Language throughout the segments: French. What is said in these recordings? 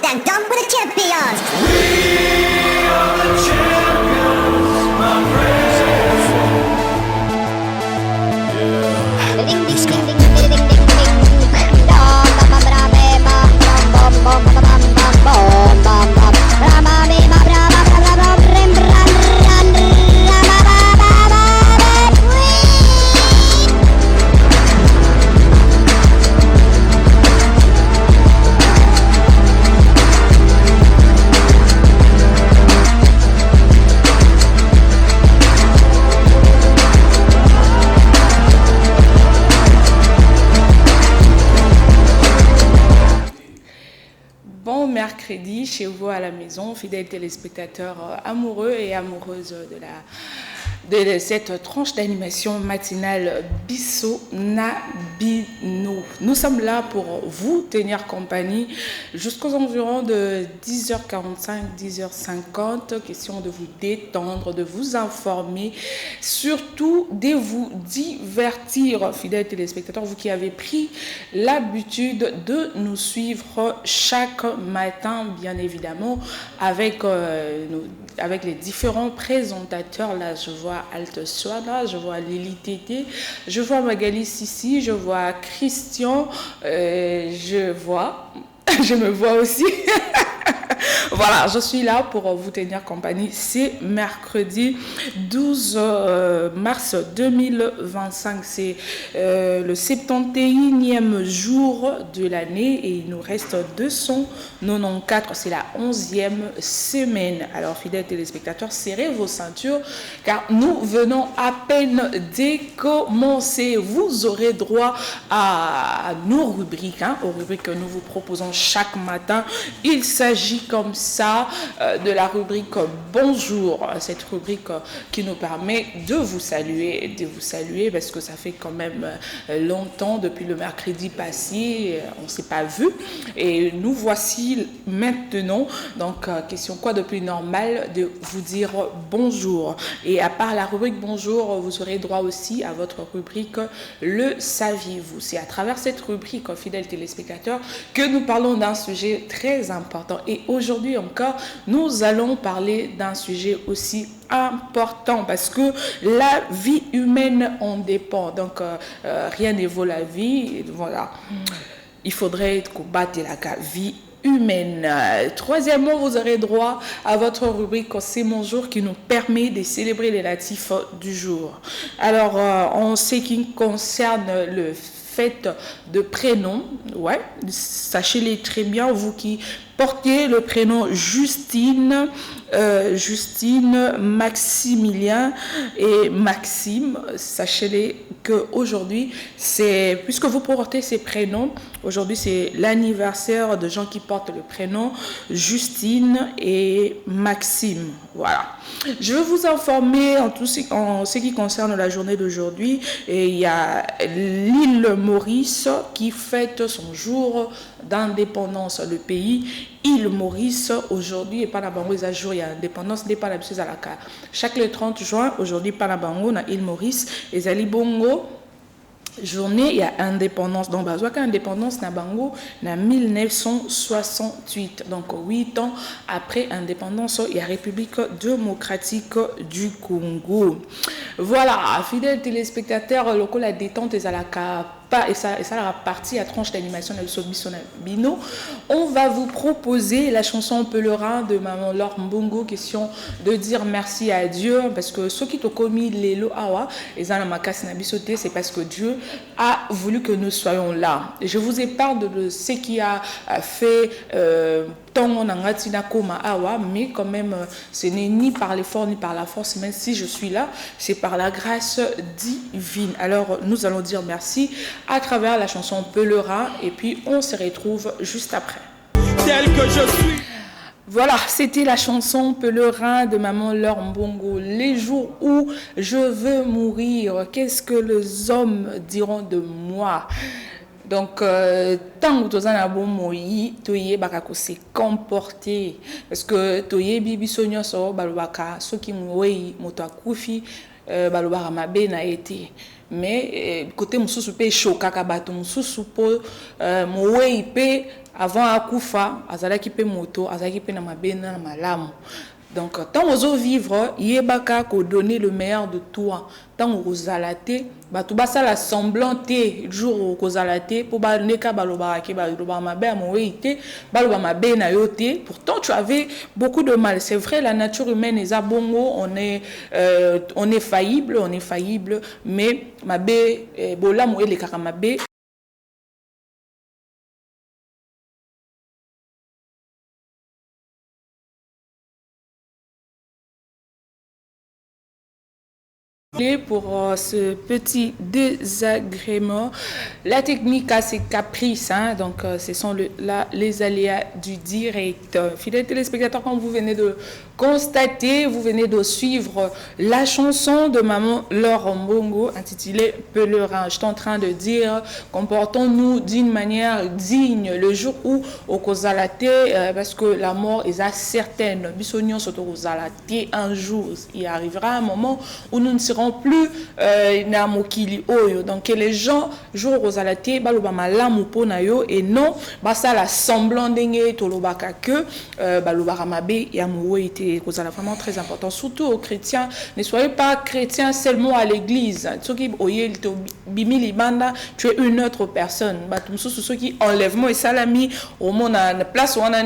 and done with the champions. We are the champions, my friends. Let's go. Mercredi chez vous à la maison, fidèles téléspectateurs amoureux et amoureuses de cette tranche d'animation matinale Bisso Nabino. Nous sommes là pour vous tenir compagnie jusqu'aux environs de 10h45, 10h50. Question de vous détendre, de vous informer, surtout de vous divertir, fidèles téléspectateurs, vous qui avez pris l'habitude de nous suivre chaque matin, bien évidemment, avec les différents présentateurs. Là, je vois Alte Swana, je vois Lili Tété, je vois Magali Sissi, je vois Christian, je me vois aussi. Voilà, je suis là pour vous tenir compagnie. C'est mercredi 12 mars 2025. C'est le 71e jour de l'année et il nous reste 294. C'est la 11e semaine. Alors, fidèles téléspectateurs, serrez vos ceintures car nous venons à peine de commencer. Vous aurez droit à nos rubriques, aux rubriques que nous vous proposons chaque matin. Il s'agit comme ça de la rubrique Bonjour, cette rubrique qui nous permet de vous saluer parce que ça fait quand même longtemps depuis le mercredi passé, on ne s'est pas vu et nous voici maintenant. Donc question quoi de plus normal de vous dire bonjour. Et à part la rubrique Bonjour, vous aurez droit aussi à votre rubrique Le saviez-vous. C'est à travers cette rubrique, fidèles téléspectateurs, que nous parlons d'un sujet très important. Et aujourd'hui encore, nous allons parler d'un sujet aussi important parce que la vie humaine en dépend. Donc, rien ne vaut la vie. Voilà. Il faudrait combattre la vie humaine. Troisièmement, vous aurez droit à votre rubrique C'est mon jour qui nous permet de célébrer les natifs du jour. Alors, en ce qui concerne le fait de prénom, ouais, sachez-les très bien, vous qui portez le prénom Justine, Maximilien et Maxime, sachez-les qu'aujourd'hui, puisque vous portez ces prénoms, aujourd'hui c'est l'anniversaire de gens qui portent le prénom Justine et Maxime. Voilà. Je vais vous informer en ce qui concerne la journée d'aujourd'hui. Et il y a l'île Maurice qui fête son jour d'indépendance. Le pays île Maurice aujourd'hui et pas la bango à jour il y a indépendance n'est pas la chose à la carte. Chaque le 30 juin aujourd'hui pas la bango na île Maurice et zali bongo journée il y a indépendance donc bazoa indépendance na bango na 1968 donc 8 ans après indépendance il y a République démocratique du Congo. Voilà, fidèles téléspectateurs, local la détente et à la et ça la partie à tranche d'animation de Bisso Nabino. On va vous proposer la chanson Pèlerin de Maman Laure Mbongo, question de dire merci à Dieu parce que ceux qui t'ont commis les lots awa et ça c'est parce que Dieu a voulu que nous soyons là. Et je vous épargne de ce qui a fait mais quand même ce n'est ni par l'effort ni par la force, même si je suis là c'est par la grâce divine. Alors nous allons dire merci à travers la chanson Pèlerin et puis on se retrouve juste après. Tel que je suis. Voilà, c'était la chanson Pèlerin de Maman Laure Mbongo. Les jours où je veux mourir, qu'est-ce que les hommes diront de moi? Donc, tant que tu as un bon moyen, tu es se comporter. Parce que tu es bibi sonyo so balubaka, ceux qui m'oué motakufi, balubaka mabe na été. Mais côté mususu pe choka kabato mususu po m'oué pe avant akufa azalaki pe moto azalaki pe na mabena na malamu. Donc tant aux vivre yebaka ko donner le meilleur de toi. Tant aux zalaté ba tu basa la semblanté jour aux zalaté pour ba neka baloba ke baloba mabe amoite baloba mabe na yote. Pourtant tu avais beaucoup de mal. C'est vrai, la nature humaine est bongo, on est faillible, mais mabe bola mo ele kaka mabe pour ce petit désagrément. La technique a ses caprices, hein, donc ce sont les aléas du direct. Fidèles téléspectateurs, comme vous venez de constater, vous venez de suivre la chanson de Maman Laure Mbongo intitulée Pèlerin. Je suis en train de dire, comportons-nous d'une manière digne le jour où au Kozalate, parce que la mort est certaine. Bissognon sur Kozalate, un jour, il arrivera un moment où nous ne serons plus na mokili oyo. Donc les gens jour Kozalate, baloba malamu pona yo et non basa la semblant dengue tolobaka que baloba ramabe ya mouete. C'est vraiment très important, surtout aux chrétiens. Ne soyez pas chrétiens seulement à l'église. Ceux qui tu es une autre personne. Ceux qui enlèvement et salami au monde à la place où on a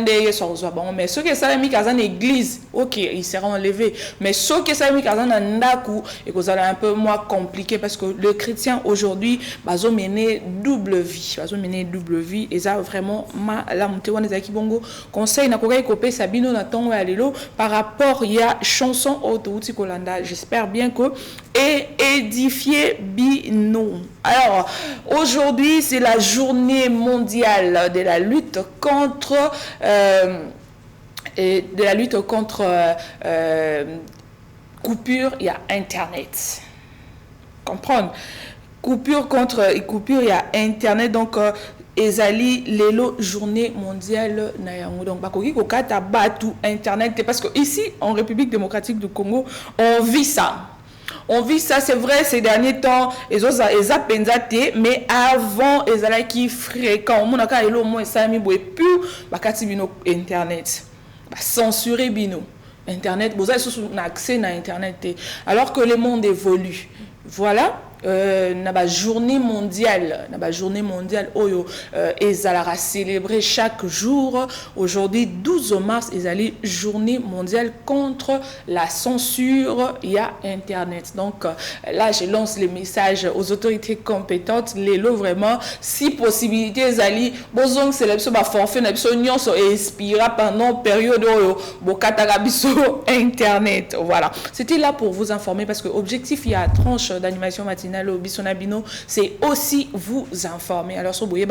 bon, mais ceux qui salami dans une église, ok, ils seront enlevés. Mais ceux qui salami dans un ndaku, et que ça un peu moins compliqué parce que le chrétien aujourd'hui, bazo mener double vie, et ça vraiment la montée on est bongo conseil na kokai kopé sabino na tongo ya lelo par rapport il y a chanson autouti kolanda. J'espère bien que et édifier bino. Alors aujourd'hui c'est la journée mondiale de la lutte contre coupure, il y a Internet. Comprendre? Coupure, il y a Internet. Donc, ezali lelo journée mondiale na yango. Donc, bakoki kokata batu Internet. Parce que ici, en République démocratique du Congo, on vit ça. On vit ça, c'est vrai, ces derniers temps, mais avant, ils allaient qui fréquent. On a quand même au moins ça, mais plus, bakati bino Internet. Censurer bino. Internet, vous avez accès à Internet. Alors que le monde évolue. Voilà. Naba journée mondiale oyo ezalara célébrer chaque jour. Aujourd'hui 12 mars ezali journée mondiale contre la censure il y a Internet. Donc là je lance les messages aux autorités compétentes les lots vraiment si possibilité ezali bozong célébrer ba forfait na biso nyonso inspira pendant période oyo bokataka biso Internet. Voilà, c'était là pour vous informer parce que objectif il y a tranche d'animation matinale au Bisonabino, c'est aussi vous informer. Alors, si vous voyez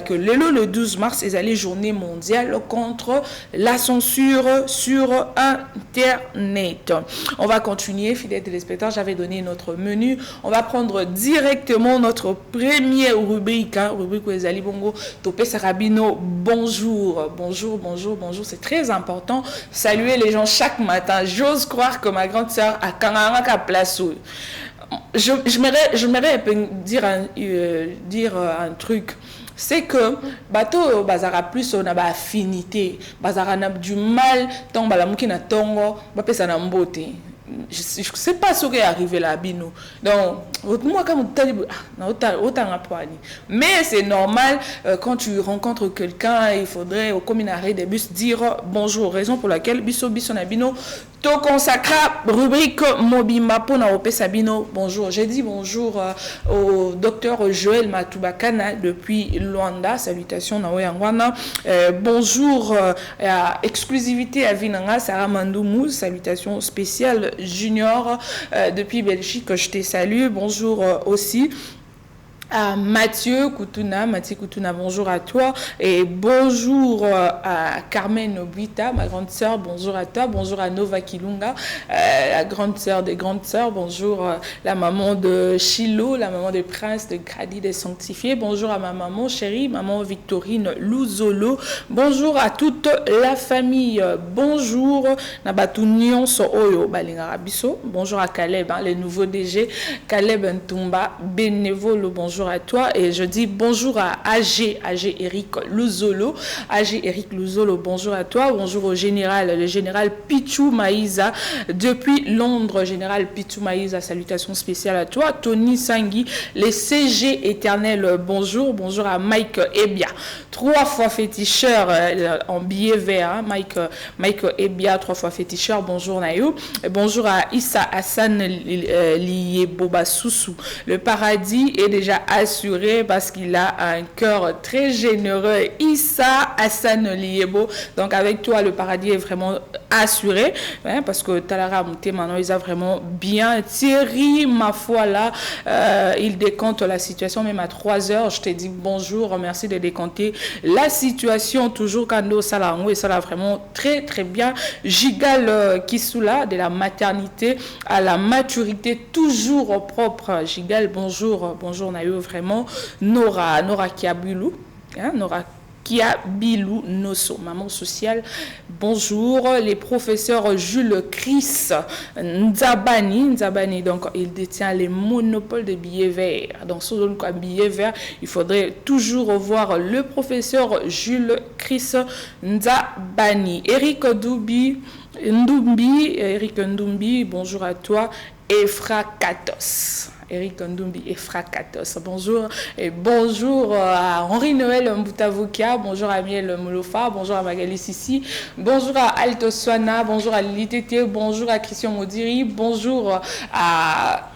que le 12 mars, c'est la journée mondiale contre la censure sur Internet. On va continuer, fidèles téléspectateurs. J'avais donné notre menu. On va prendre directement notre première rubrique. Rubrique où Ezali Bongo, Topé Sarabino. Bonjour, c'est très important. Saluer les gens chaque matin. J'ose croire que ma grande sœur a Kangaraka place. J'aimerais dire un truc. C'est que bateau bazara plus on a affinité, bazara n'a du mal tant balamuki na tongo, bapesa na mbote. Je sais pas ce qui est arrivé là bino. Donc moi comme mais c'est normal quand tu rencontres quelqu'un, il faudrait au communaré des bus dire bonjour, raison pour laquelle biso na bino to consacra rubrique Mobimba pona opé Sabino. Bonjour, j'ai dit bonjour au docteur Joël Matubakana depuis Luanda. Salutations na Oyangwana. Bonjour à exclusivité à Vinanga Sarah Mandoumou. Salutations spéciales Junior depuis Belgique. Je te salue. Bonjour aussi à Mathieu Koutouna, bonjour à toi et bonjour à Carmen Obuita, ma grande sœur, bonjour à toi, bonjour à Nova Kilunga, la grande sœur des grandes sœurs, bonjour la maman de Chilo, la maman des princes de Grady des sanctifiés, bonjour à ma maman chérie, maman Victorine Louzolo, bonjour à toute la famille, bonjour Nabatu Nyonso Oyo Balingarabiso, bonjour à Caleb, le nouveau DG, Caleb Ntumba, bénévole, bonjour bonjour à toi. Et je dis bonjour à AG Eric Luzolo. AG Eric Luzolo, bonjour à toi. Bonjour au général, le général Pichou Maïza depuis Londres. Général Pichou Maïza, salutations spéciales à toi. Tony Sangui, les CG éternels, bonjour. Bonjour à Mike Ebia. 3 fois féticheur en billet vert. Hein. Mike Ebia, 3 fois féticheur. Bonjour Nayo. Et bonjour à Issa Hassan Lié Boba Soussou. Le paradis est déjà assuré parce qu'il a un cœur très généreux. Issa Hassan Liebo. Donc avec toi, le paradis est vraiment assuré. Hein, parce que Talara Mouté, maintenant, ils ont vraiment bien. Thierry, ma foi, là, il décompte la situation même à 3 heures. Je te dis bonjour. Merci de décompter la situation. Toujours Kando Salango. Et ça l'a vraiment très, très bien. Gigal Kisula, de la maternité à la maturité, toujours propre. Gigal, bonjour. Bonjour, Nayo, vraiment. Nora Kiabulu. Hein, Nora Kiabilou Nosso, maman sociale, bonjour. Les professeurs Jules Chris Nzabani, donc il détient les monopoles de billets verts. Dans ce billet vert, il faudrait toujours voir le professeur Jules Chris Nzabani. Eric Ndumbi, bonjour à toi. Efra Katos. Eric Ndumbi et Frakatos. Bonjour et bonjour à Henri Noël Mboutavukia, bonjour à Miel Molofa, bonjour à Magali Sissi, bonjour à Alto Swana, bonjour à Lili, bonjour à Christian Modiri, bonjour à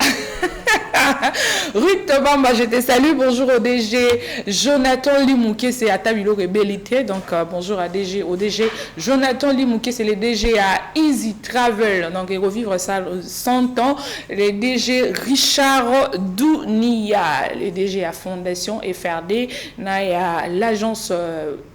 Ruth Bamba, je te salue, bonjour au DG Jonathan Limouké, c'est à Tabilo Rebellité, donc bonjour à au DG Jonathan Limouké, c'est le DG à Easy Travel, donc et revivre ça 100 ans, le DG Richard Dounia, le DG à Fondation FRD, na l'agence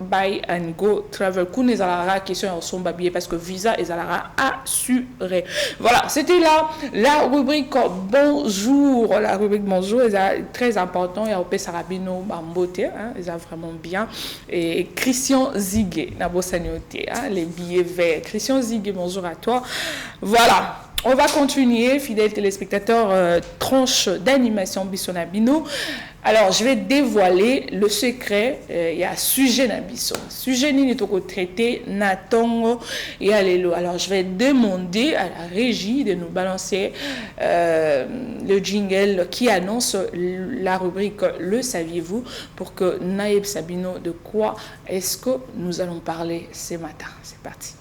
Buy and Go Travel, Koune Zalara, question en son babier parce que visa et Zalara assuré. Voilà, c'était là la rubrique bonjour. La rubrique bonjour est très important. Il y a Opé Sarabino Bambote, hein, ils ont vraiment bien. Et Christian Ziguet, Nabosaniote, hein, les billets verts. Christian Ziguet, bonjour à toi. Voilà. On va continuer, fidèles téléspectateurs, tranche d'animation Bissonabino. Alors, je vais dévoiler le secret. Il y a sujet Nabiso. Sujet ni toko traité Natongo et Alelo. Alors, je vais demander à la régie de nous balancer le jingle qui annonce la rubrique Le saviez-vous pour que Naïb Sabino, de quoi est-ce que nous allons parler ce matin. C'est parti.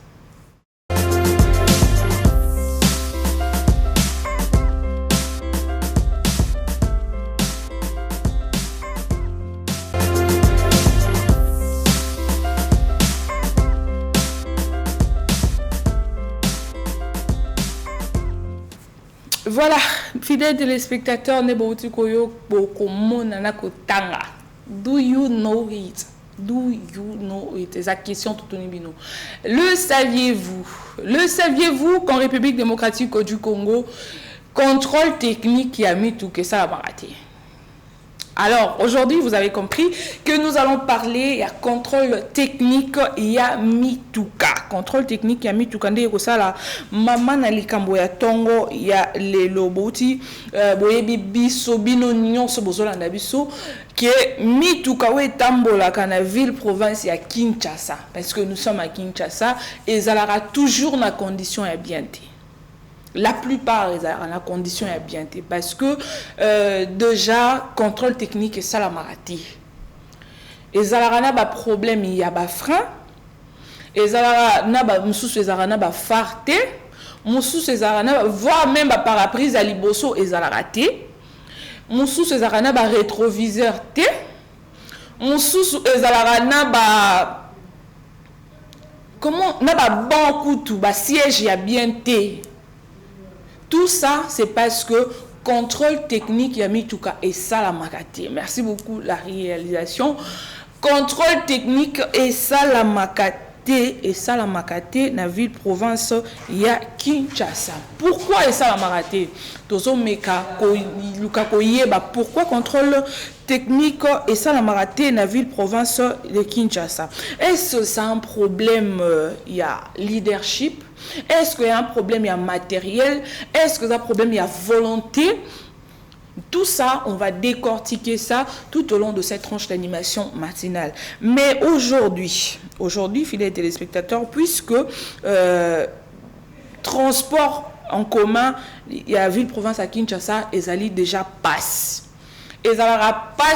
Voilà, fidèles téléspectateurs, do you know it? Do you know it? C'est la question tout au niveau. Le saviez-vous? Le saviez-vous qu'en République démocratique du Congo, contrôle technique qui a mis tout que ça a raté? Alors, aujourd'hui, vous avez compris que nous allons parler, il y a contrôle technique, il y a mituka. Contrôle technique, il y a mituka. Il y a maman nalikambo ya tongo, il y a les loboti, boyebi biso, bino nyonso bozolanda biso, qui est mituka ou tambola kana ville province ya Kinshasa. Parce que nous sommes à Kinshasa, et ça aura toujours la condition à bien. La plupart la condition est bien parce que déjà contrôle technique et ça la marati. Et ça na ba problème il y a ba frein et ça na ba mususu ça na ba farte mususu ça na voire même ba paraprise à liboso et ça la raté mususu ça na ba rétroviseur té mususu ça na ba comment na ba banc tout ba siège ya bien té. Tout ça, c'est parce que contrôle technique Yamituka et ça la makate. Merci beaucoup la réalisation. Contrôle technique et ça la makate na ville province ya Kinshasa. Pourquoi et ça la makate? Tozo meka ko luka ko yeba pourquoi contrôle technique et ça la makate na ville province de Kinshasa? Est-ce que c'est un problème il y a leadership? Est-ce qu'il y a un problème, il y a matériel? Est-ce qu'il y a un problème, il y a volonté? Tout ça, on va décortiquer ça tout au long de cette tranche d'animation matinale. Mais aujourd'hui, fidèles téléspectateurs, puisque transport en commun, il y a ville-province à Kinshasa, et Zali déjà passe. Et ça n'aura pas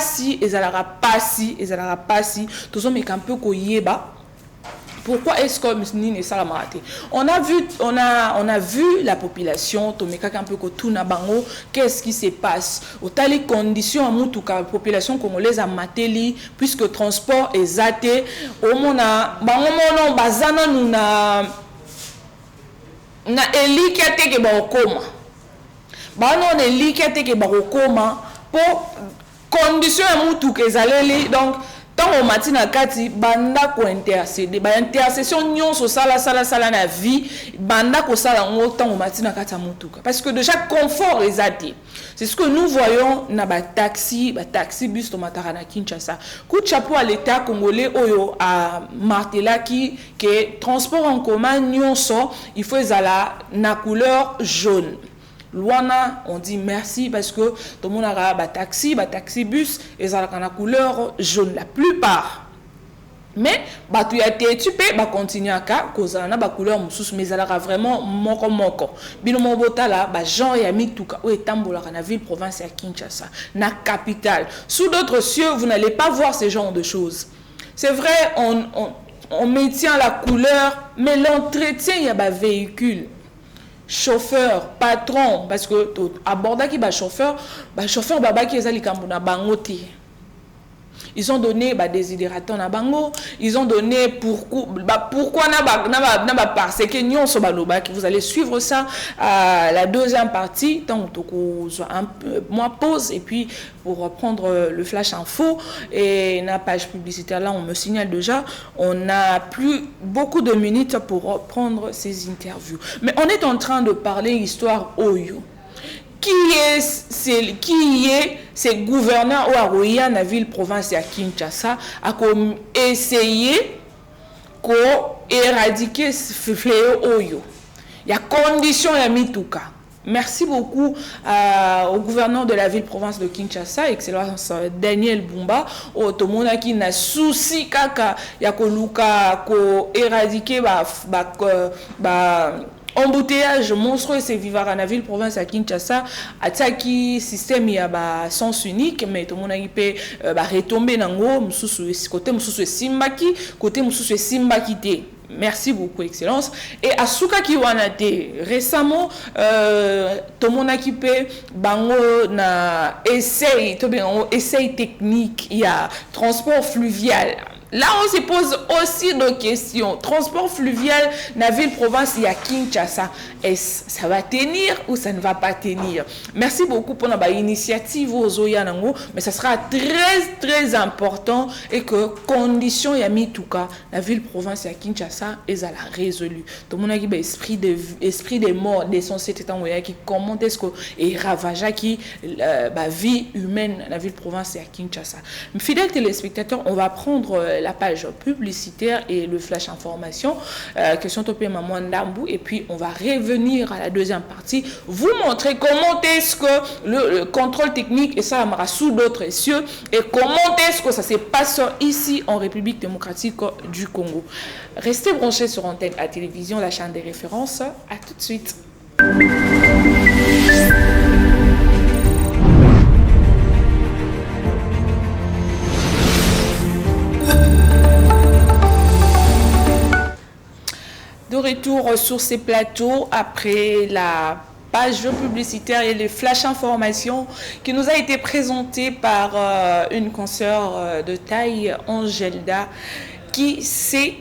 si, tout ça, mais un peu koyeba. Pourquoi est-ce que Msnine ça l'a raté? On a vu la population, un peu tout na bango, qu'est-ce qui se passe? Autant les conditions en mutuka la population congolaise a mateli puisque transport est zaté. Au mona bango mono bazana nous na eli qui a été que bakoma. Bano na eli qui a été que bakoma pour conditions en mutuka ezaleli donc tant au matin à kati banda ko intercéder ba intercession nyonso sala na vie banda ko sala ngo tant au matin à kati mutuka parce que déjà confort les até c'est ce que nous voyons na ba taxi bus to matara na Kinshasa coup de chapeau à l'état congolais oyo à martela qui que transport en commun nyonso il faut ezala na couleur jaune. Luana, on dit merci parce que tout le monde a un taxi bus et ça a la couleur jaune la plupart. Mais tu as été étupé, continuer à cause na ba couleur mususu mais ça a vraiment moko. Bino mobota là Jean et ami tout cas ou etambola na ville province à Kinshasa, na capitale. Sous d'autres cieux, vous n'allez pas voir ce genre de choses. C'est vrai, on maintient la couleur, mais l'entretien il y a ba véhicule. Chauffeur, patron, parce que aborda qui chauffeur baba qui ezali kambuna bangote. Ils ont donné désidérateur na bango, ils ont donné pourquoi parce que nous vous allez suivre ça à la deuxième partie tant un peu moins pause et puis pour reprendre le flash info et la page publicitaire là on me signale déjà on n'a plus beaucoup de minutes pour reprendre ces interviews mais on est en train de parler histoire Oyo. Qui est ce gouverneur ou Aroya na ville province à Kinshasa a essayé d'éradiquer ce fléau Oyo. Il y a condition ya mituka. Merci beaucoup au gouverneur de la ville-province de Kinshasa, Excellence Daniel Bumba, au Tomona qui n'a souci kaka ya koluka ko éradiquer embouteillage monstrueux c'est vivre à la ville province à Kinshasa attaque système il y a sens unique mais tout le monde peut retomber nango mususu côté mususu simbaki côté mususu simbaki. Merci beaucoup, Excellence. Et à Souka Kiwanate, récemment, tout le monde a équipé, bango na essai technique, il y a transport fluvial. Là, on se pose aussi des questions. Transport fluvial, dans la ville-province, il y a Kinshasa. Est-ce ça va tenir ou ça ne va pas tenir? Merci beaucoup pour notre initiative aux Oyanango, mais ça sera très important et que conditions y a mis tout cas la ville-province à Kinshasa est à la résolue. Tout le monde a dit esprit des morts, des sociétés qui comment est-ce que et ravagea qui vie humaine la ville-province à Kinshasa. Fidèles téléspectateurs, on va prendre la page publicitaire et le flash information question topé maman Ndambu et puis on va revenir à la deuxième partie vous montrer comment est-ce que le contrôle technique et ça amara sous d'autres cieux et comment est-ce que ça se passe ici en République démocratique du Congo. Restez branchés sur Antenne à télévision, la chaîne des références. À tout de suite. De retour sur ces plateaux après la page publicitaire et les flash informations qui nous a été présentée par une consoeur de taille, Angelda, qui s'est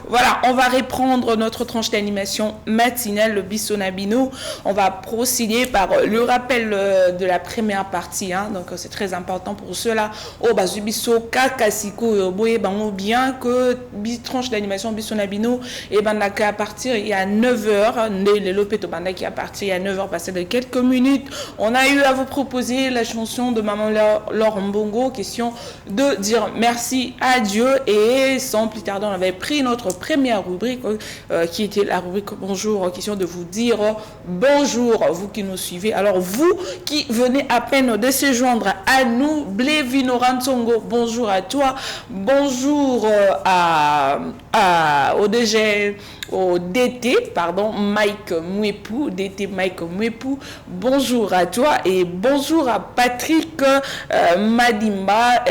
Voilà, on va reprendre notre tranche d'animation matinale, le Bissonabino. On va procéder par le rappel de la première partie. Donc, c'est très important pour ceux-là. Au Bazubiso, Kakasiko, bien que tranche d'animation Bissonabino, et Bandaka à partir il y a 9h, le Lopeto Bandaki à partir il y a 9h, passé de quelques minutes. On a eu à vous proposer la chanson de Maman Laure Mbongo, question de dire merci à Dieu et sans plus tarder, on avait pris notre première rubrique qui était la rubrique Bonjour, question de vous dire bonjour, vous qui nous suivez. Alors vous qui venez à peine de se joindre à nous, Blévino Rantsongo, bonjour à toi, bonjour au DT, pardon, Mike Mwepou, DT Mike Mwepou, bonjour à toi et bonjour à Patrick Madimba,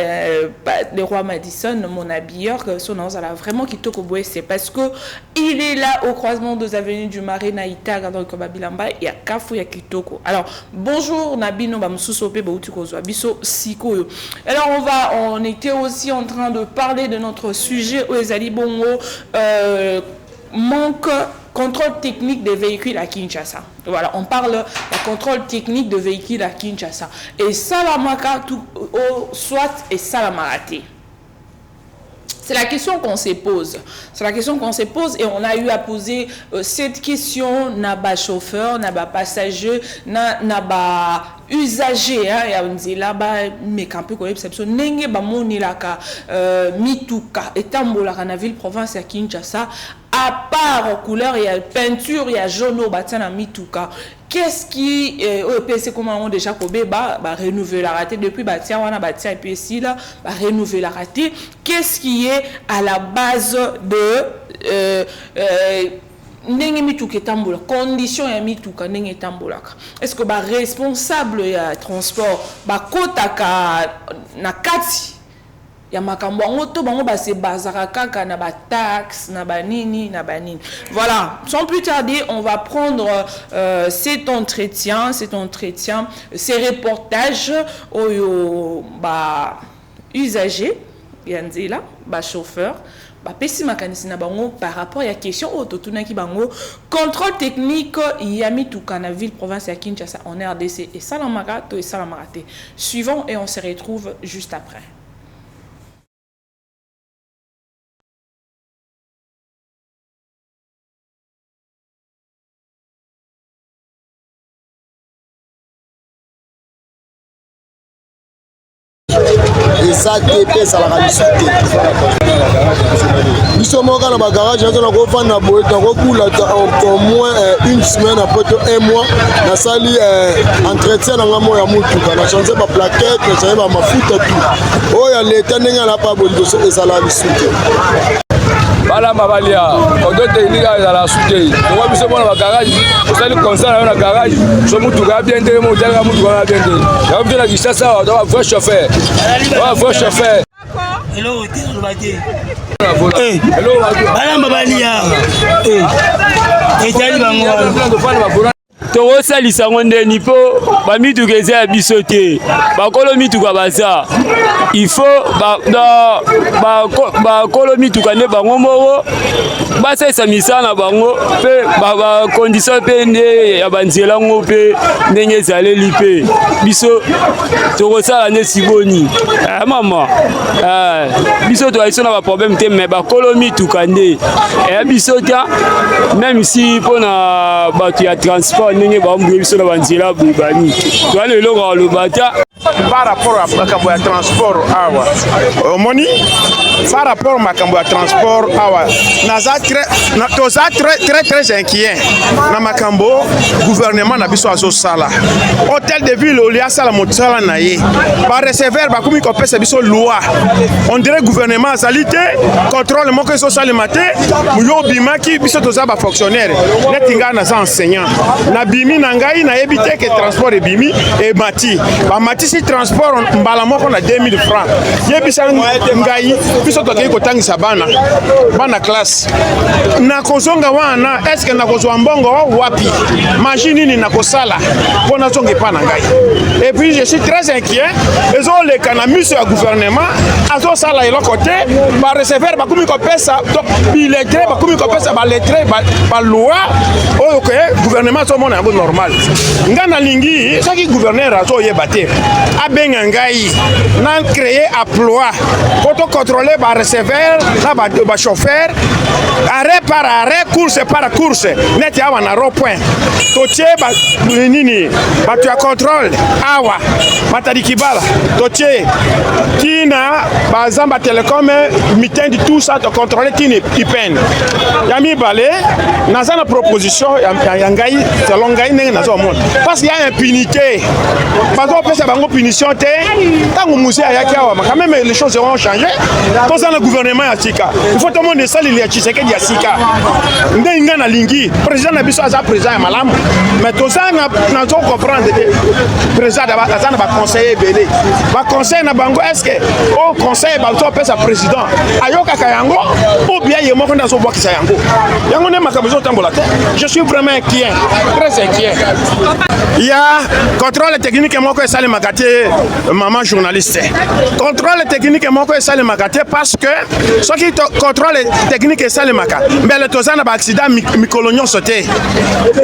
le roi Madison, mon habilleur, son nom, ça l'a vraiment quitté au bois, c'est parce que il est là au croisement des avenues du Marais Naïta, donc Babilamba, il y a Kafou, il y a Kitoko. Alors, bonjour Nabino Bamsusope Bautukozo, Abiso Sikoyo. Alors, on était aussi en train de parler de notre sujet, Oezali Bongo, manque contrôle technique des véhicules à Kinshasa. Voilà, on parle de contrôle technique de véhicules à Kinshasa. Et Salamaka, soit et Salamarate. C'est la question qu'on se pose. C'est la question qu'on se pose et on a eu à poser cette question n'a pas chauffeur, n'a pas passager, n'a pas usager. Il y a une là-bas, mais quand peu qu'on perception, n'engue ba moni la ka mituka et tambola na ville province à Kinshasa. À part couleur, il y a peinture, il y a jaune au bâtiment à mituka. Qu'est-ce qui c'est comment on déjà Kobe renouveler la raté depuis bâtiment on a bâti et puis ici là renouveler la raté. Qu'est-ce qui est à la base de ndenge mituka tambola condition ya mituka ndenge tambola est-ce que responsable ya transport kotaka na kati ya makambo yango to bango se bazaka kaka na ba taxe na banini. Voilà, sans plus tarder, on va prendre cet entretien, ces reportages au usager yanzela chauffeur pesi makanisi na bango par rapport à la question autotunaki bango contrôle technique ya mituka na ville province ya Kinshasa en RDC et Salamaka to et Salamarate. Suivons et on se retrouve juste après. Et ça TP ça la réussite. Nous sommes dans le garage, nous avons fait un au moins une semaine après 1 mois. Nous avons entretien dans la moya mutuka, nous avons changé ma plaquette, nous avons changé ma foute tout. Oh ya l'état n'est pas bon et ça la réussite. Bala mabalia, odo technique à la soute. On va biso na garage, ça le concert na garage, so mutuka bien de mo jaga mutuka bien de. Ya bien la Kinshasa, on va voir chauffeur. On va voir chauffeur. Hello, tu vas dire. Hello, bala mabalia. Etali bango. tokosalisa yango ndeni mpo bamituka eza ya biso te bakolo mituka baza ifo bakolo mituka nde bango moko basalisa misala na bango mpe bakondisio mpe nde ya banzela yango mpe ndenge ezaleli mpe biso tokosala nde siboni mama biso toabiso na baproblème te me bakolo mituka nde eya biso te même si mpo na bato ya transport ndenge bambuye biso na banzela bani toali eloko aloba ta par rapport à makambo ya transport awa omoni par rapport à makambo ya transport awa toza très inquiet na makambo gouvernement na biso azosala hôtel de ville oli asala mosala na ye ba recevoir bakomi kopesa biso loi on dirait gouvernement azali te contrôle moko ezosalema te muyo bimaki biso toza ba fonctionnaire neti ngai naza enseignant na bimi na ngai nayebi te ke transport ebimi emati bamati si transport mbala moko na 2000 francs yebisa ngai biso tokei kotangisa bana classe na kozonga wana est-ce que na kozwa mbongo wapi machine nini na kosala pona zonge pa na ngai et puis je suis très inquiet ezoleka na miso ya gouvernement azosala eloko te ba recevoir bakomi kopesa biletre bakomi kopesa ba lettre ba loi oyo ke gouvernement azomona yango normal nga na lingi soki gouverneur azoyeba te abenga ngai na créer emploi pour contrôler ba receveur na ba chauffeur arrêt par arrêt course par course net ya wana ro point to tie ba nini ba tu contrôle awa matadi kibala to tie kina ba zamba telecom mitin tout ça to contrôler kini ipen yami balé na za na proposition ya ngai selon ngai ndenge na zo monde parce qu'il y a impunité parce qu'on peut ça bango punition té tango musée ayaki awa quand même les choses seront changées pour ça le gouvernement ya tika il faut tout le monde sali li ya Tshisekedi ya sika ndenge ngana lingi président na biso aza président ya malamu mais tout ça na zo comprendre que président aza na ba conseiller belé ba conseil na bango est-ce que au conseil ba to pesa président ayoka kayango ou bien yemo ko ndazo bwakisa yango yango ne makabuzo tambola te je suis vraiment inquiet très inquiet. Il y a contrôle technique et moi que ça les magaté maman journaliste contrôle technique et moi que ça les magaté parce que ce qui contrôle technique et ça les magaté mais le tozana ba accident mikolonyo sauté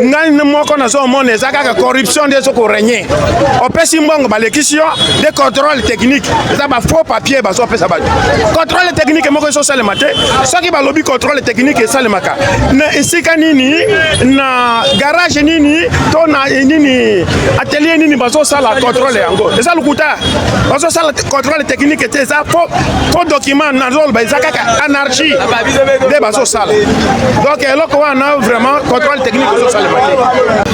ngani moi qu'on a zo monde ezaka corruption des ko régner on peut simbongo ba l'équision des contrôles techniques ça ba faux papier ba so pesa ba contrôle technique et moi que ça les magaté ce qui ba lobby contrôle technique et ça les magaté na isika nini na garage nini to na nini atelier nini bazo sala contrôle yango eza lukuta bazo sala contrôle technique et ça faux document na zol ba ezaka anarchie de bazo sala donc eloko wana vraiment contrôle technique bazo sala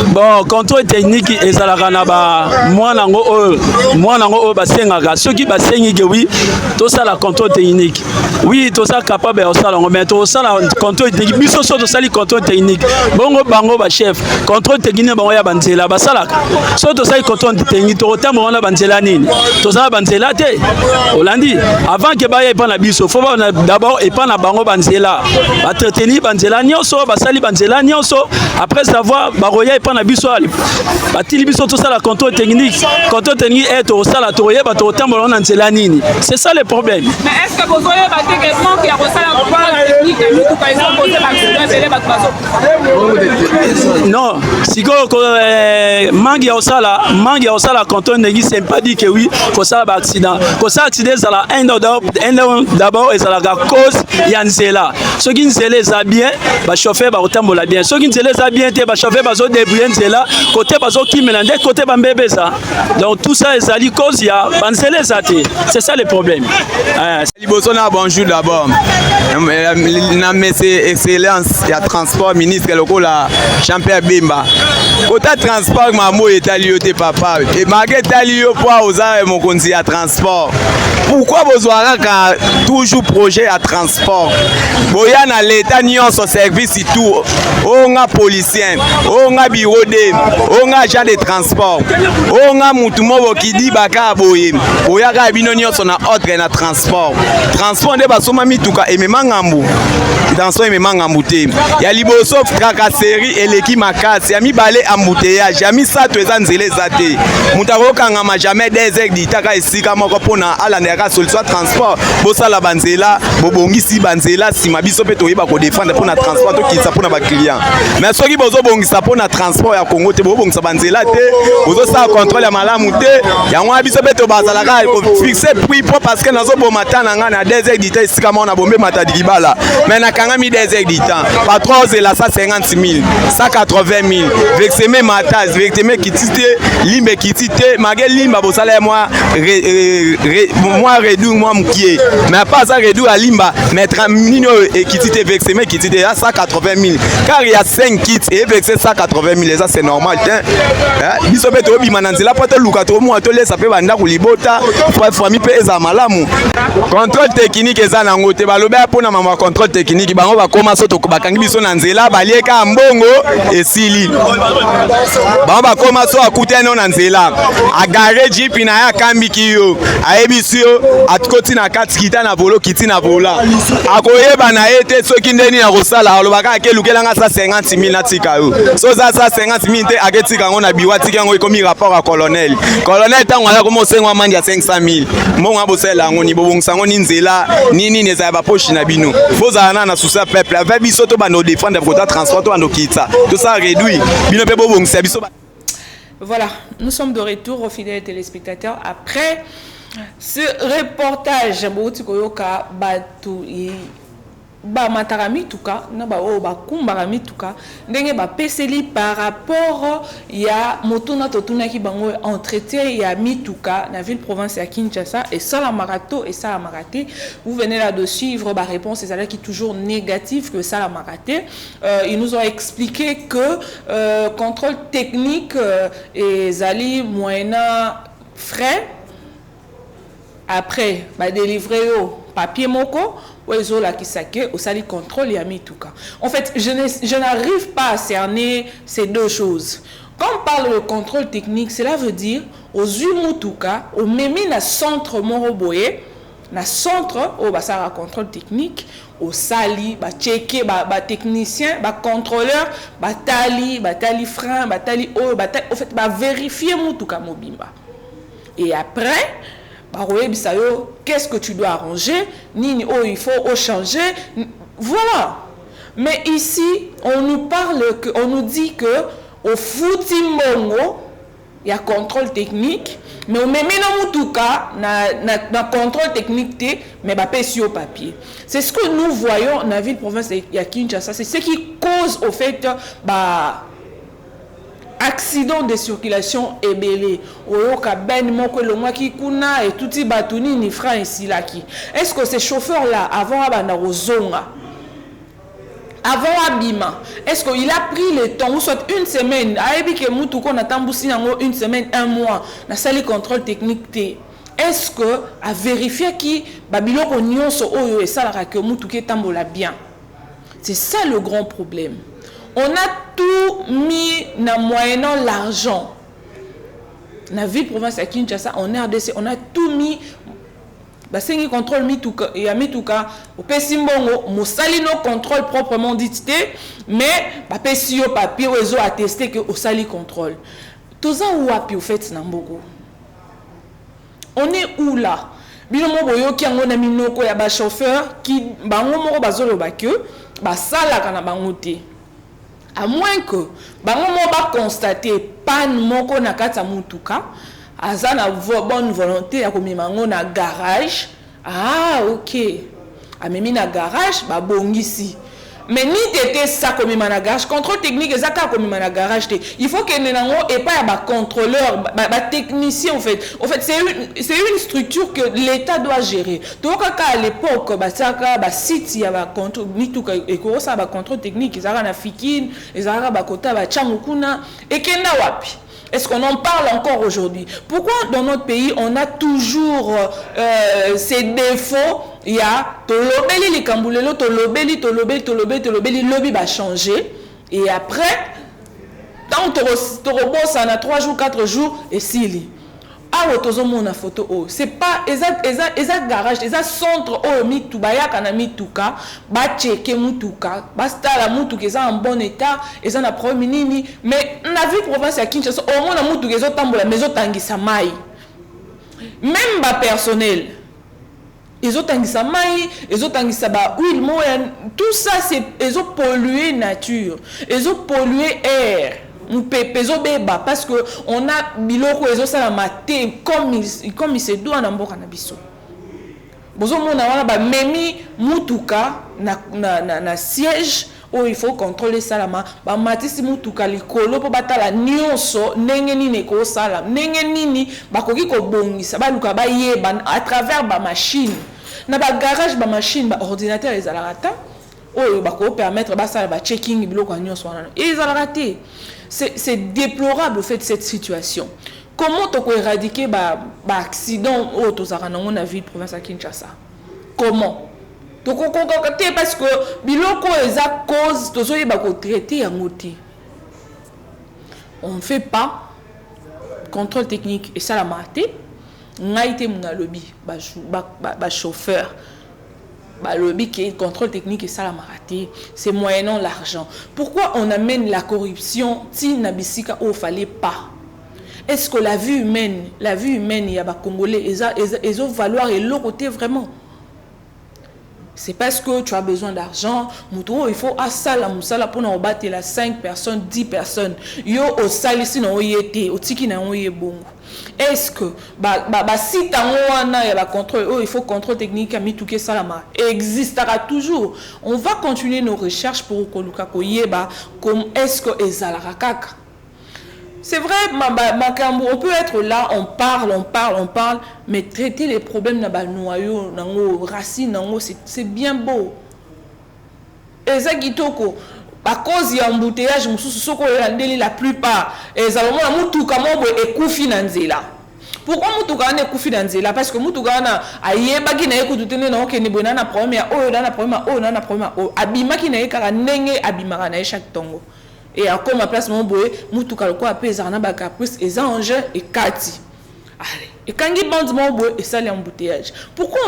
bon contrôle technique ezalaka na ba mwana ngo basengaka soki basengi ke oui to sala contrôle technique oui to ça capable de sala mais to sala contrôle technique biso so to sali contrôle technique bongo bango ba chef contrôle technique bango ya banzela basalaka so to sali contrôle technique to tamo wana banzela nini to sala banzela te olandi avant que ba ye pa na biso faut ba d'abord et pas na bango banzela ba traiter banzela nyonso basali banzela nyonso après savoir ba roya et pas na biso ali batili biso to sala contrôle technique est to sala to roya ba to tamo wana nzela nini c'est ça le problème. Mais est-ce que vous voyez battement qui a resala contrôle technique et tout par exemple poser l'accident non siko mangi ya osala contrôle technique c'est pas dit que oui faut ça ba accident ko ça accident ça la d'abord et ça la cause ya nzela soki nzela eza bien ba chauffeur ba otambola bien soki nzela eza bien te ba chauffeur ba zo débrouiller nzela côté ba zo kimela ndé côté ba mbebe ça donc tout ça ezali cause ya ba nzela eza te c'est ça le problème. Liboso na bonjour d'abord na monsieur excellence ya transport ministre lokola champion Bemba kota transport mamo etali te papa et malgré etali yo poa oza mokonzi ya transport pourquoi besoin ka toujours projet à transport boya na l'état nyonso service tout onga policier onga bureau de onga agent de transport onga mutu mobo kidi baka boye boya ka bino nyonso na ordre na transport nde basoma mituka emema ngambu transport emema ngambu te ya liboso tracasserie eleki makasi ya mibale embouteillage ya misato eza nzela eza te mutu akokangama jamais 2 heures ditaka esika moko mpona alandaka solution transport bosala banzela bobongisi banzela nsima biso mpe toyeba kodefendre mpona transport tokitisa mpona baclient mais soki bozobongisa mpona transport ya Congo te bobongisa banzela te bozosala contrôle ya malamu te yango ya biso mpe tobazalaka kofixe prix po parce que nazoboma ta na ngai na 2 heures dita esika moko na bombe matadi kibala mais nakangami 2 heures dita patron ozela 150 000 180 000 vexeme matas vexeme kiti te limbe kiti te mage limba bosala moi réduire moi mkie mais pas ça réduire à limba mettre nino ekiti te vexeme kiti te à 180 000 car il y a 5 kits et vexé 180 000 ça c'est normal biso pe to bima na nzela poto luka to mo to lesa pe banda ko libota famille pe eza malamu contrôle technique eza na ngote balobe pona mama contrôle technique bango bakoma soto bakangi biso na nzela balieka mbongo esili bango bakoma so akute no na nzela agare jeep na ya kambi kiyo ayebisio atkoti na kati kita na volo kiti na vola akoyeba na ete soki ndeni na kosala alobaka akelukelanga 150 000 na tika yo so za 150 000 te aketika ngo na biwa tika ngo ekomi rapport à colonel tango ala komo sengwa mandi ya 500 000 mbongo abosela ngo ni bobongisa ngo ni nzela nini neza ba poche na bino bozana na souci peuple avec biso to bano défendre côté transport to bano kitsa tout ça réduit bino pe bobongisa biso. Voilà, nous sommes de retour aux fidèles téléspectateurs après ce reportage. Ba matarami tuka na ba o ba kumbarami tuka ndenge ba peseli par rapport ya motuna totuna ki bango entretien ya mituka na ville province ya Kinshasa et ça la marato et ça la maraté. Vous venez là de suivre ba réponse c'est qui est toujours négative que ça la maraté. Ils nous ont expliqué que contrôle technique et zali moyennant frais après ba délivrer au papier moko au sali contrôle et mituka. En fait, je n'arrive pas à cerner ces deux choses. Quand on parle de contrôle technique, cela veut dire aux umutuka, au memi na centre moroboye, na centre au basara contrôle technique, au sali, ba checker, ba technicien, ba contrôleur, ba tali frein, ba tali au fait ba vérifier mutuka mobimba. Et après qu'est-ce que tu dois arranger, ni oh il faut changer, voilà. Mais ici on nous parle on nous dit que au Futimongo il y a contrôle technique, mais au même en tout cas na contrôle technique mais pas sur papier. C'est ce que nous voyons dans la ville province de Kinshasa, c'est ce qui cause au fait accident de circulation ébélé oyoka ben moko le moi qui kuna et tout batuni ni franc ici là qui est-ce que ces chauffeurs là avant abana rozonga avant abima est-ce qu'il a pris le temps ou soit une semaine ayebi ke mutu ko na tambusi nango une semaine un mois na sali contrôle technique té est-ce que à vérifier qui babiloko nyonso oyo et ça la que mutu ke tambola bien. C'est ça le grand problème. On a tout mis na moyennant l'argent. Na ville province à Kinshasa, en RDC, on a tout mis. Basengi contrôle mituka et a mituka au pesimbongo mosali no contrôle proprement dit mais ba pesio papier ozo attesté que au sali contrôle. Toza wapi au fait nambogo. On est où là? Bino mo boyo ki ngo na minoko ya ba chauffeur qui bango moko bazolo ba que ba sala kana bangote. À moins que bango mo ba constater panne moko na kata mutuka azana bonne volonté ya komima ngo na garage. Ah OK, amemi na garage ba bongisi. Mais ni tete ça komima na garage, contrôle technique ezaka komima na garage te. Il faut que nenango et pas ba contrôleur, ba technicien en fait. En fait c'est une structure que l'État doit gérer. Donc à l'époque ba saka ba site ya ba contrôle mituka et ko ça ba contrôle technique ezaka na fikine, ezaka ba kota ba chamukuna et kenda wapi. Est-ce qu'on en parle encore aujourd'hui? Pourquoi dans notre pays on a toujours ces défauts? Il y a tolobeli les kambulelo, tolobeli, lobby va changer. Et après, tant que tu en a 3 jours, 4 jours, et s'il ah, on a photo. Oh, c'est pas exact garage, exact centre. Oh, mitubaya kana mituka, ba checker mutuka, ba stala mutuka eza en bon état, eza na problème nini. Mais na vie province ya Kinshasa, au moins na mutuka ezo tambola, mais ezo tangisa mai. Même ba personnel, ezo tangisa mai, ezo tangisa ba huile moya, tout ça c'est ezo polluer nature, ezo polluer air. Nous pèsons beba parce que on a biloko ezo sala maté comme il se doit na mboka na biso. Bozo mona wana ba memi mutuka na siège où il faut contrôler salama ba matisi mutuka likolo po batala nyonso ndenge nini ko sala ndenge nini bakoki ko bongisa ba luka ba yeba à travers ba machine na ba garage ba machine ba ordinateur les alarata oh bako permettre ba sala ba checking biloko nyonso wana ils alarate. C'est déplorable au fait de cette situation. Comment tu peux éradiquer l'accident au Tozaranango na ville province à Kinshasa? Comment? Parce que biloko eza cause tozoye bako traiter en moti. On ne fait pas contrôle technique et ça la maté. Ngaite muna lobby ba chauffeur. Le qui est contrôle technique et ça la maraté, c'est moyennant l'argent. Pourquoi on amène la corruption si nabisika où fallait pas? Est-ce que la vie humaine, il y a des Congolais, ils ont valoir et l'autre côté vraiment? C'est parce que tu as besoin d'argent. Il faut à ça la moussala pour nous battre la 5 personnes, 10 personnes. Yo au sali si non yete, au tiki na oye bongo. Est-ce que si il y a contrôle, il faut contrôle technique à mitouké salama existera toujours. On va continuer nos recherches pour koluka koyeba comme est-ce que ezalara kaka. C'est vrai, on peut être là, on parle, mais traiter les problèmes dans le noyau, dans les racines, c'est bien beau. Et ça, à cause de l'embouteillage, la plupart, pourquoi Moutouka ne koufi dans zela? Parce que Moutouka na ayeba ki na ekututene na okene bona na problème na problème abima ki na ekara nenge abima na chaque tongo. Et à comme ma place mon boy Moutouka le quoi pesa na ba caprice et ça enjeu et kati. Allez, et quand il bande mon boy et ça l'embouteillage. Pourquoi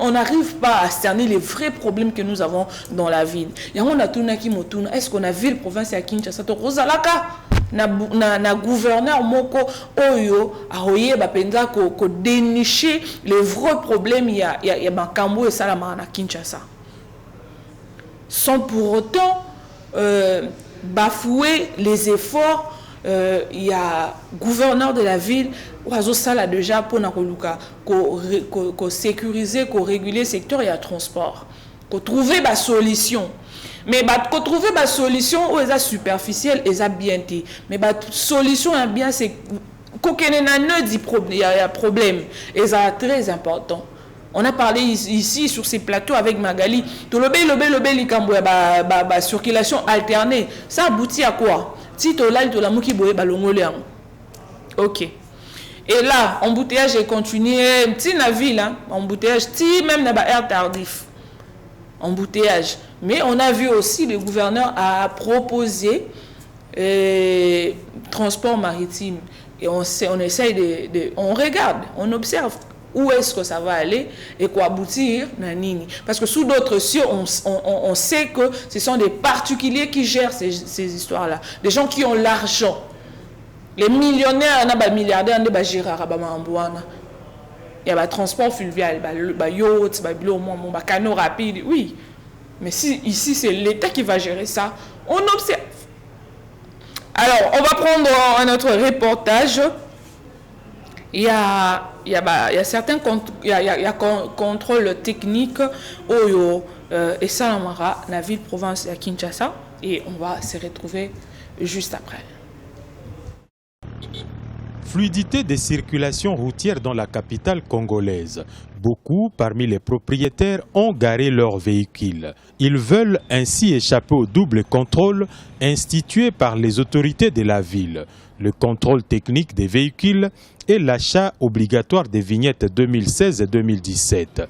on n'arrive pas à cerner les vrais problèmes que nous avons dans la ville? Yango na tuna ki motuna, est-ce qu'on a ville province ya Kinshasa to Rosalaka? Na gouverneur moko oyo aroye bapenza ko dénicher les vrais problèmes il y a makambo et salama na Kinshasa sans pour autant bafouer les efforts. Il y a gouverneur de la ville oiseau sala déjà pour na koluka ko sécuriser ko réguler secteur et transport ko trouver ba solution. Mais quand trouver une solution où est superficielle et bien dit, mais la solution est bien c'est qu'il y a un problème et ça très important. On a parlé ici sur ces plateaux avec Magali, tout le la circulation alternée, ça aboutit à quoi? Si tu as la mouki boye balongolé. OK. Et là, embouteillage est continué, petit na ville, embouteillage, même na ba air tardif. Embouteillage. Mais on a vu aussi le gouverneur a proposé transport maritime. Et on essaye on regarde, on observe où est-ce que ça va aller et quoi aboutir. Parce que sous d'autres cieux, on sait que ce sont des particuliers qui gèrent ces histoires-là. Des gens qui ont l'argent. Les millionnaires, les milliardaires, ils gèrent il y a le transport fluvial, le yacht, le canot rapide, oui. Mais si ici c'est l'État qui va gérer ça, on observe. Alors, on va prendre un autre reportage. Il y a certains contrôles techniques et ça dans la ville province à Kinshasa et on va se retrouver juste après. Fluidité des circulations routières dans la capitale congolaise. Beaucoup parmi les propriétaires ont garé leurs véhicules. Ils veulent ainsi échapper au double contrôle institué par les autorités de la ville. Le contrôle technique des véhicules et l'achat obligatoire des vignettes 2016 et 2017.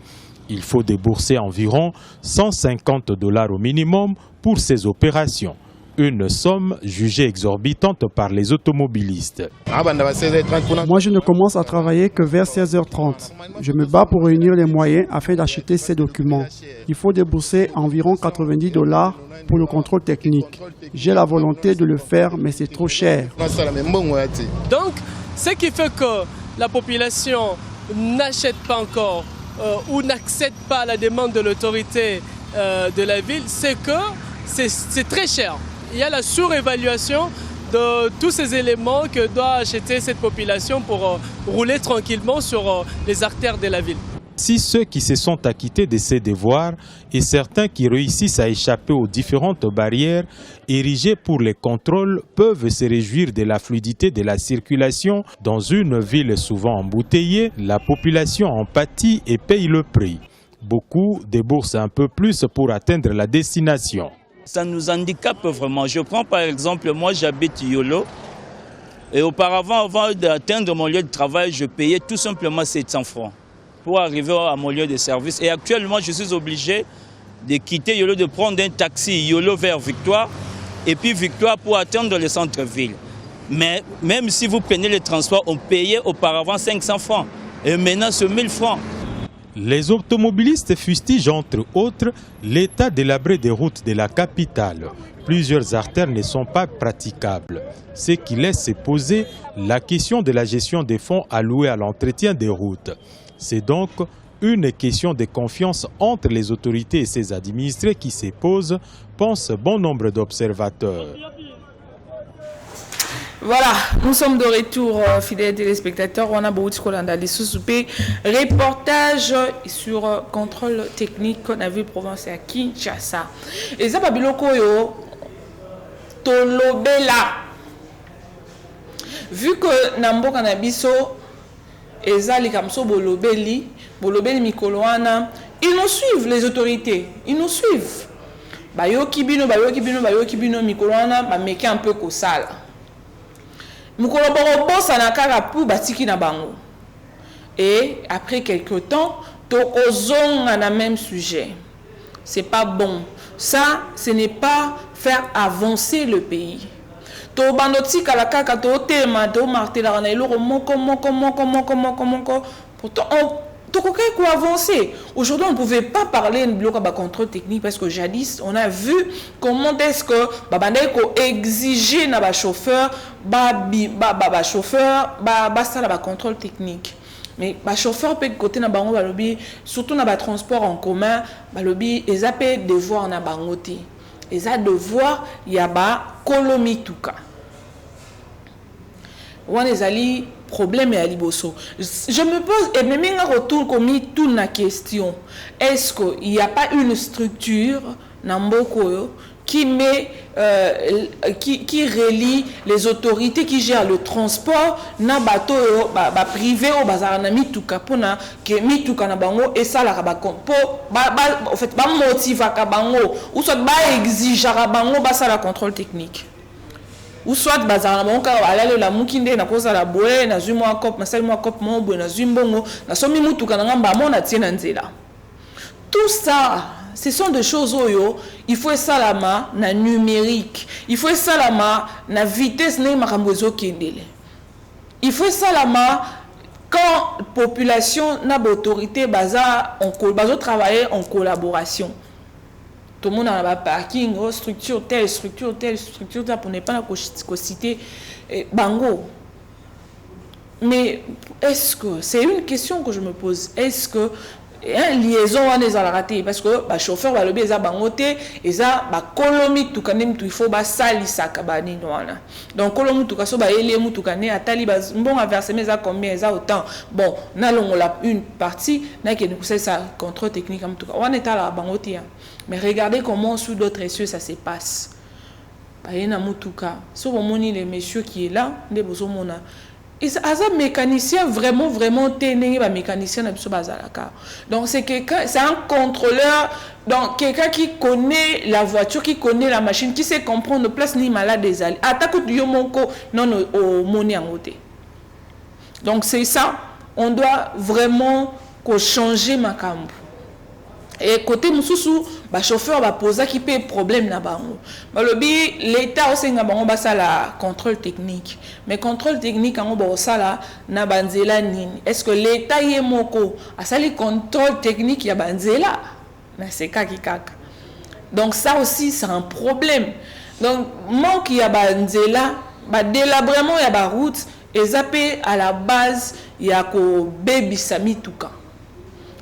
Il faut débourser environ 150 $ au minimum pour ces opérations. Une somme jugée exorbitante par les automobilistes. Moi, je ne commence à travailler que vers 16h30. Je me bats pour réunir les moyens afin d'acheter ces documents. Il faut débourser environ 90 $ pour le contrôle technique. J'ai la volonté de le faire, mais c'est trop cher. Donc, ce qui fait que la population n'achète pas encore ou n'accepte pas la demande de l'autorité de la ville, c'est que c'est très cher. Il y a la surévaluation de tous ces éléments que doit acheter cette population pour rouler tranquillement sur les artères de la ville. Si ceux qui se sont acquittés de ces devoirs et certains qui réussissent à échapper aux différentes barrières érigées pour les contrôles peuvent se réjouir de la fluidité de la circulation dans une ville souvent embouteillée, la population en pâtit et paye le prix. Beaucoup déboursent un peu plus pour atteindre la destination. Ça nous handicape vraiment. Je prends par exemple, moi j'habite Yolo et auparavant, avant d'atteindre mon lieu de travail, je payais tout simplement 700 francs pour arriver à mon lieu de service. Et actuellement, je suis obligé de quitter Yolo, de prendre un taxi Yolo vers Victoire et puis Victoire pour atteindre le centre-ville. Mais même si vous prenez le transport, on payait auparavant 500 francs et maintenant c'est 1000 francs. Les automobilistes fustigent entre autres l'état délabré des routes de la capitale. Plusieurs artères ne sont pas praticables, ce qui laisse se poser la question de la gestion des fonds alloués à l'entretien des routes. C'est donc une question de confiance entre les autorités et ses administrés qui se pose, pensent bon nombre d'observateurs. Voilà, nous sommes de retour, fidèles téléspectateurs. On a beaucoup de Kolanda, des sous-soupés. Reportage sur contrôle technique qu'on a vu provencer à Kinshasa. Et ça, Babiloko yo, Tolobela. Vu que Nambo Kanabiso, Ezali Kamso Bolobeli, Bolobeli Mikoloana, ils nous suivent, les autorités. Ils nous suivent. Bayo Kibino, Mikoloana, Meke un peu Kosala. Et après quelques temps, on a le même sujet. C'est pas bon. Ça, ce n'est pas faire avancer le pays. Pourtant, on avancer. Aujourd'hui, on ne pouvait pas parler de bloc à contrôle technique parce que jadis, on a vu comment est-ce que exiger na chauffeur, contrôle technique. Mais le chauffeur peut côté na bango balobi, surtout na transport en commun, balobi ils a peut devoir na bangoté. Ils a devoir yaba kolomituka. On les ali problème et aliboso. Je me pose et même un retour comme toute la question. Est-ce qu'il n'y a pas une structure Namboko qui met qui relie les autorités qui gèrent le transport na bateau privé au bazar na mituka pona que mituka na bango et ça la rabakompo en fait ba motiva ka bango ou soit ba exiger bango ba ça la contrôle technique. Ou soit bazar na bango alale la mukinde na koza la boe na zumo akop na salmo akop mo boe na zumbongo na somi mutuka na ngamba mo na tiena nzela. Tout ça, ce sont des choses où il faut salama na numérique, il faut salama na vitesse na makambozo kendele. Il faut salama quand population na autorité baza on travailler en collaboration. Tout le monde a un parking, structure telle, pour ne pas citer bango. Mais est-ce que, c'est une question que je me pose, est-ce que liaison on est à rater parce que le chauffeur va le bien à bangoté et ça kolomi tout kanem tout il faut sali sakabani noana donc kolomi tout kaso ele mu tout kané atali bon à verser mais à combien ça autant bon n'allons la une partie n'a que nous c'est ça contrôle technique en tout cas on est à la bangoté mais regardez comment sous d'autres cieux ça se passe bayena mutuka sur moni les messieurs qui est là des besoins mona. Et c'est un mécanicien vraiment téné un mécanicien donc c'est quelqu'un, c'est un contrôleur, donc quelqu'un qui connaît la voiture, qui connaît la machine, qui sait comprendre le place ni malade des alliés. Attaque du yomonko non au moni en côté. Donc c'est ça, on doit vraiment changer ma camp. Et côté mususu ba chauffeur va poser qui peut problème na bango balobi l'état aussi nga bango basa la contrôle technique mais contrôle technique ngo ba sala na banzela nini est-ce que l'état yemoko asali contrôle technique ya banzela na c'est kaka donc ça aussi c'est un problème donc manque ya banzela ba délabrement ya ba route et zappé à la base ya ko baby samituka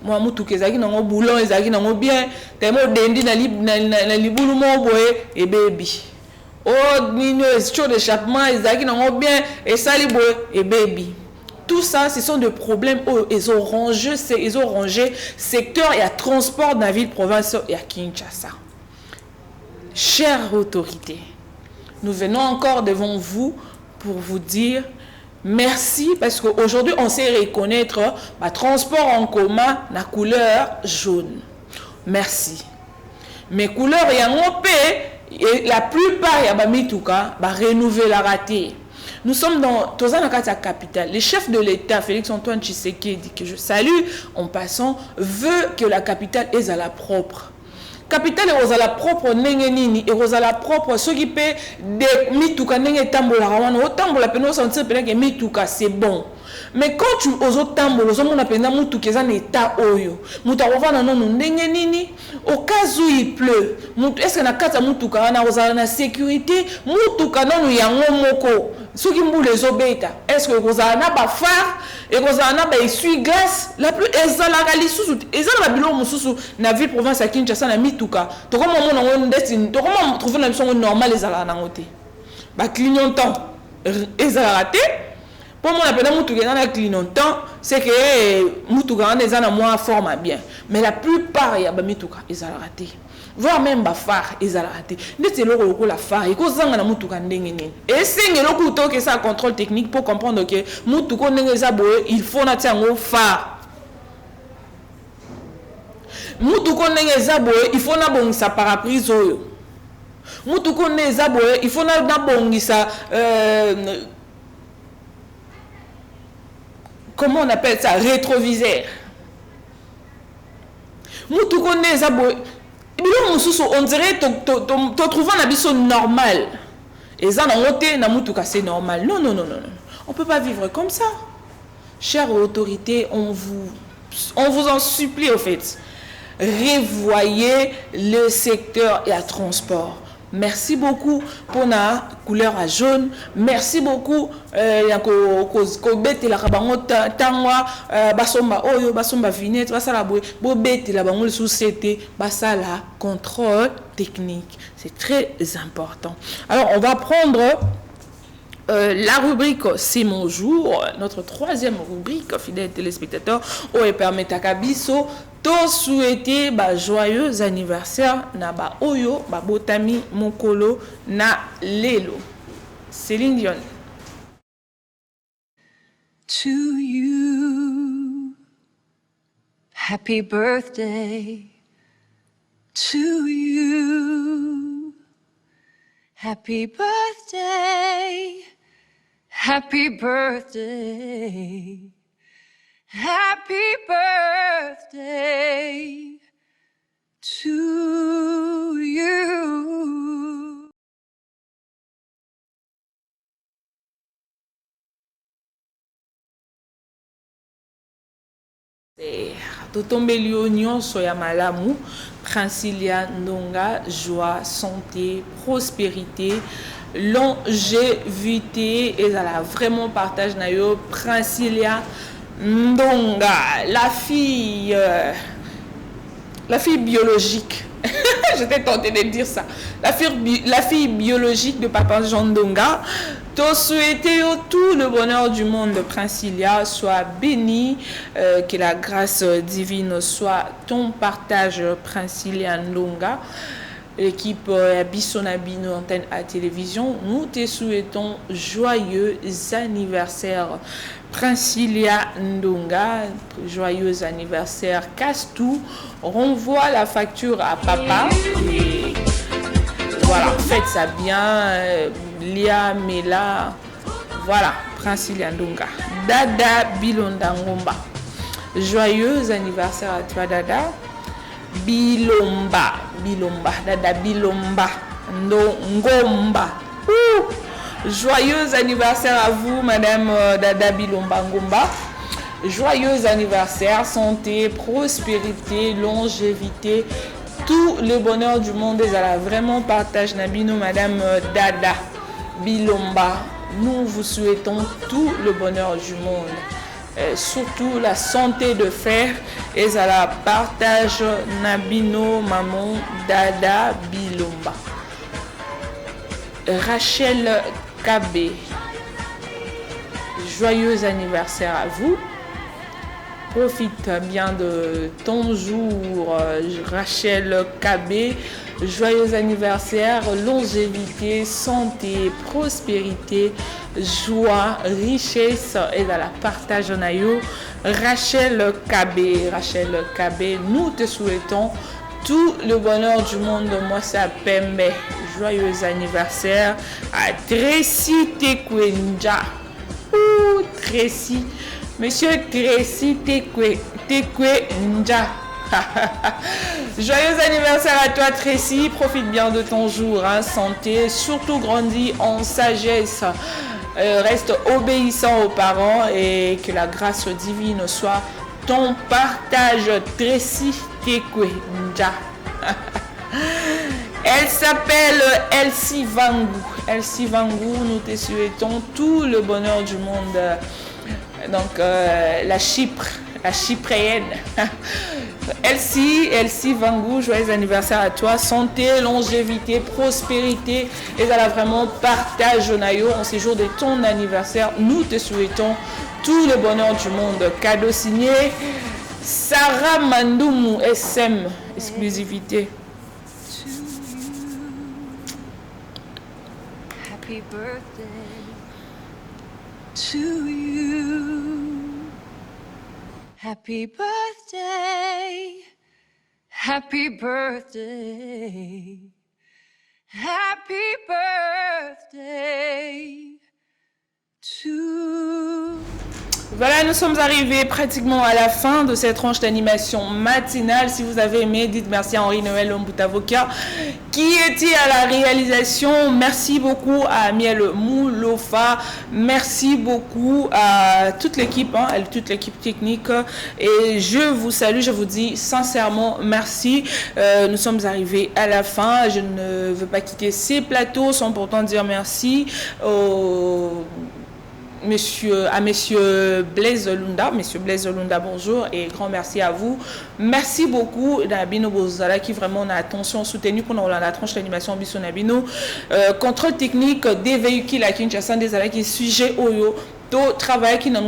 moi mutuka ezaki nango boulon ezaki nango bien temo dendi na libulu mo boye et baby oh nino chaud d'échappement ezaki nango bien et sali boye et baby tout ça ce sont des problèmes ils ont rangé secteur et à transport dans la ville province et à Kinshasa. Chères autorités, nous venons encore devant vous pour vous dire merci parce qu'aujourd'hui on sait reconnaître le transport en commun la couleur jaune. Merci. Mais couleur et la plupart y a mituka ba renouveler la raté. Nous sommes dans la capitale. Le chef de l'État, Félix-Antoine Tshisekedi, que je salue en passant, veut que la capitale est à la propre. Capitale est à la propre, est à la propre, ce qui peut de mituka nenge tambola rawana, autant pour la peine sentir que mituka c'est bon. Mais quand tu oses tambour, oses mon appel mutu qui est en état oyo, mutu avana non ndenge nini, au cas où il pleut, est-ce que na kata mutu ka na ozala na sécurité, mutu ka non yango moko, ceux qui mbou les obeta, est-ce que ozala na ba phare et ozala na ba essuie-glace, la plus ezala ka lisusu, ezala bilo mususu na ville province à Kinshasa na mituka, to comment mon on destine, to comment trouver la mission normale ezala na ngote. Ba clignotant ezala raté. Pour moi, la moutougana na clignotant, c'est que moutougana est en moins forme bien. Mais la plupart, il y a des mitouka, ils ont raté. Voire même des phares, ils ont raté. N'est-ce pas la phare, il faut que na moutougana n'engene. Et c'est que le couteau que ça un contrôle technique pour comprendre que moutougana n'engene il faut na tiango phare. Moutougana n'engene il faut na bon sa parapluie oyo. Moutougana n'engene il faut na bon sa comment on appelle ça, rétroviseur. Moutou connaît ça, on dirait te trouver un habit normal. Et ça, c'est normal. Non, non, non, non. On ne peut pas vivre comme ça. Chères autorités, on vous en supplie, au fait. Revoyez le secteur et le transport. Merci beaucoup pour la couleur à jaune. Merci beaucoup contrôle technique. C'est très important. Alors, on va prendre la rubrique C'est mon jour, notre troisième rubrique, fidèles téléspectateurs, où elle permet à Kabiso de souhaiter joyeux anniversaire na ba oyo ba botami mokolo na lelo. Céline Dion. To you, happy birthday. To you, happy birthday. Happy birthday. Happy birthday to you. Totombeli union soya malamu, Princilia Ndonga, joie, santé, prospérité, longévité et ça vraiment partage na yo Princilia Ndonga, la fille biologique. J'étais tentée de dire ça. La fille biologique de Papa Jean Ndonga. Te souhaiter tout le bonheur du monde de Princilia soit béni, que la grâce divine soit ton partage Princilia Ndonga. L'équipe Bissonabino Antenne à télévision, nous te souhaitons joyeux anniversaire Princilia Ndonga, joyeux anniversaire Castou, renvoie la facture à papa et voilà, faites ça bien, Lia Mela, voilà, Princilia Ndonga, Dada Bilonda Ngomba, joyeux anniversaire à toi Dada. Bilomba, Dada Bilomba, Ngomba. Joyeux anniversaire à vous, Madame Dada Bilomba Ngomba. Joyeux anniversaire, santé, prospérité, longévité, tout le bonheur du monde. Et à vraiment partage Nabino, Madame Dada Bilomba. Nous vous souhaitons tout le bonheur du monde. Surtout la santé de fer et à la partage Nabino Maman Dada Bilomba. Rachel Kabé, joyeux anniversaire à vous. Profite bien de ton jour, Rachel Kabé. Joyeux anniversaire, longévité, santé, prospérité, joie, richesse et dans la partage en aïe. Rachel Kabé, nous te souhaitons tout le bonheur du monde. Moi, c'est Pembe. Joyeux anniversaire à Tracy Tekwenja. Tracy. Monsieur Tracy Tekwenja. Joyeux anniversaire à toi Tracy, profite bien de ton jour, hein, santé, surtout grandis en sagesse reste obéissant aux parents et que la grâce divine soit ton partage. Tracy Tekwe Nja. Elle s'appelle Elsie Vangou. Elsie Vangou, nous te souhaitons tout le bonheur du monde. Donc, la Chypréenne. Elsie Vangou, joyeux anniversaire à toi. Santé, longévité, prospérité. Et elle vraiment partage Nayo en ces jours de ton anniversaire. Nous te souhaitons tout le bonheur du monde. Cadeau signé Sarah Mandoumou, SM, exclusivité. Happy birthday to you. Happy birthday. Happy birthday. Happy birthday to. Voilà, nous sommes arrivés pratiquement à la fin de cette tranche d'animation matinale. Si vous avez aimé, dites merci à Henri-Noël Lombutavoka qui était à la réalisation. Merci beaucoup à Miel Moulofa. Merci beaucoup à toute l'équipe, toute l'équipe technique. Et je vous salue, je vous dis sincèrement merci. Nous sommes arrivés à la fin. Je ne veux pas quitter ces plateaux sans pourtant dire merci Monsieur Blaise Lunda. Monsieur Blaise Lunda, bonjour et grand merci à vous. Merci beaucoup Nabino Bozala qui vraiment a attention soutenue pendant la tranche d'animation Bisso Nabino. Contrôle technique des véhicules à Kinshasa, des alaki sujet Oyo. Travail qui n'a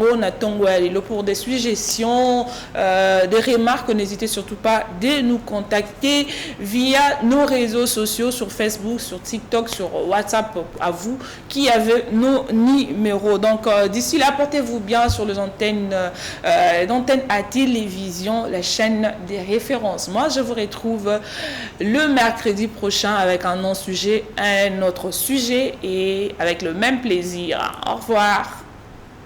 pour des suggestions, des remarques, n'hésitez surtout pas de nous contacter via nos réseaux sociaux sur Facebook, sur TikTok, sur WhatsApp à vous qui avez nos numéros. Donc d'ici là, portez-vous bien sur les antennes à télévision, la chaîne des références. Moi, je vous retrouve le mercredi prochain avec un autre sujet et avec le même plaisir. Au revoir.